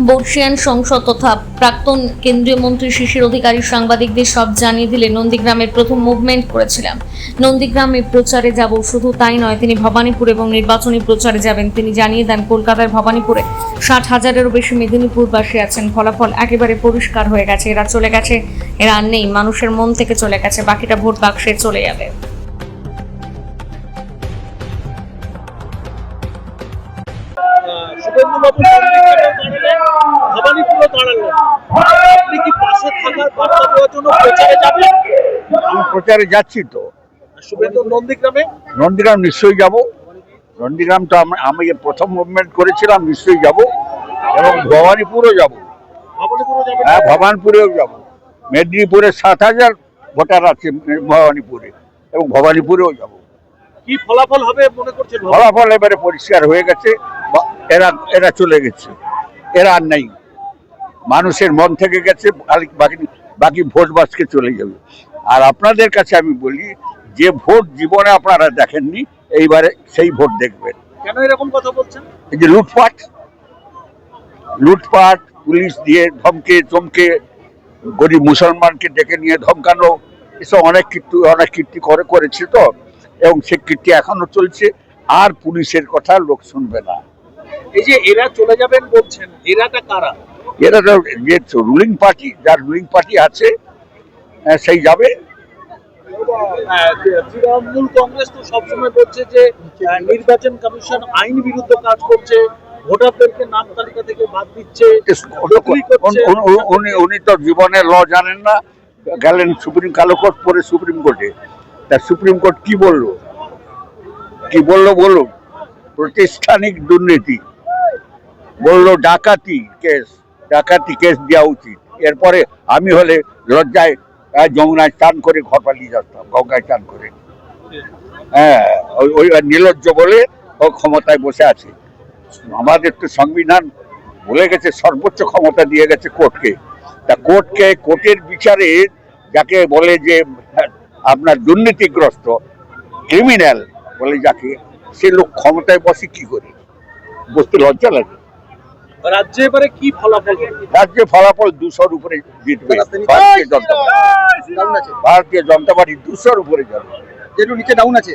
বর্ষিয়ান সংসদ তথা প্রাক্তন কেন্দ্রীয় মন্ত্রী শিশির অধিকারী সাংবাদিকদের সব জানিয়ে দিলে নন্দীগ্রামের প্রথম মুভমেন্ট করেছিলাম। নন্দীগ্রামে প্রচারে যাব, শুধু তাই নয়, তিনি ভবানীপুর এবং নির্বাচনী প্রচারে যাবেন। তিনি জানিয়ে দেন কলকাতার ভবানীপুরে 60,000-এরও বেশি মেদিনীপুরবাসী আছেন। ফলাফল একেবারে পরিষ্কার হয়ে গেছে, এরা চলে গেছে, এরা আর নেই, মানুষের মন থেকে চলে গেছে, বাকিটা ভোট বাক্সে চলে যাবে। শুভেন্দুবাবু ভবানীপুরে দাঁড়ালেন, আপনি কি পাশে থাকার বার্তা দেওয়ার জন্য প্রচারে যাবেন? আমি প্রচারে যাচ্ছি তো। শুভেন্দু নন্দীগ্রাম নিশ্চয়ই যাব। নন্দীগ্রাম তো আমি প্রথম মুভমেন্ট করেছিলাম, নিশ্চয়ই যাব। এবং ভবানীপুরও যাব। হ্যাঁ, ভবানীপুরেও যাব। মেদিনীপুরে 7,000 ভোটার আছে ভবানীপুরে, এবং ভবানীপুরেও যাব। কি ফলাফল হবে মনে করছেন? ফলাফল এবারে পরিষ্কার হয়ে গেছে, এরা চলে গেছে, এরা আর নেই, মানুষের মন থেকে গেছে, বাকি ভোট বাক্সে চলে যাবে। আর আপনাদের কাছে আমি বলি, যে ভোট জীবনে আপনারা দেখেননি, এইবারে সেই ভোট দেখবেন। কেন এরকম কথা বলছেন? এই যে লুটপাট, পুলিশ দিয়ে ধমকে চমকে গরিব মুসলমানকে ডেকে নিয়ে ধমকানো, এসব অনেক কীর্তি করেছে তো, এবং সে কীর্তি এখনো চলছে। আর পুলিশের কথা লোক শুনবে না। এই যে এরা চলে যাবেন বলছেন, এরাটা কারা? এরা তো যে রুলিং পার্টি, যার রুলিং পার্টি আছে সেই যাবে। তৃণমূল কংগ্রেস তো সবসময় বলছে যে নির্বাচন কমিশন আইন বিরুদ্ধ কাজ করছে, ভোটারদেরকে নাম তালিকা থেকে বাদ দিচ্ছে। উনি তো জীবনে ল জানেন না, গেলেন কালো কোর্ট পরে সুপ্রিম কোর্টে। তা সুপ্রিম কোর্ট কি বললো বলুন? প্রতিষ্ঠানিক দুর্নীতি বললো, ডাকাতি কেস দেওয়া উচিত। এরপরে আমি হলে লজ্জায় যমুনায় চান করে ঘর পালিয়ে যেতাম, গঙ্গায় চান করে। হ্যাঁ, ওই নির্লজ্জ বলে ও ক্ষমতায় বসে আছে। আমাদের তো সংবিধান বলে গেছে, সর্বোচ্চ ক্ষমতা দিয়ে গেছে কোর্টকে। তা কোর্টের বিচারে যাকে বলে যে আপনার দুর্নীতিগ্রস্ত, ক্রিমিনাল বলে যাকে, সে লোক ক্ষমতায় বসে কি করে? বসতে লজ্জা লাগে। রাজ্যে এবারে কি ফলাফল? রাজ্যে ফলাফল 200-র উপরে জিতবে ভারতীয় জনতা পার্টি। 200-র উপরে যাবে। একটু নিচে ডাউন আছে।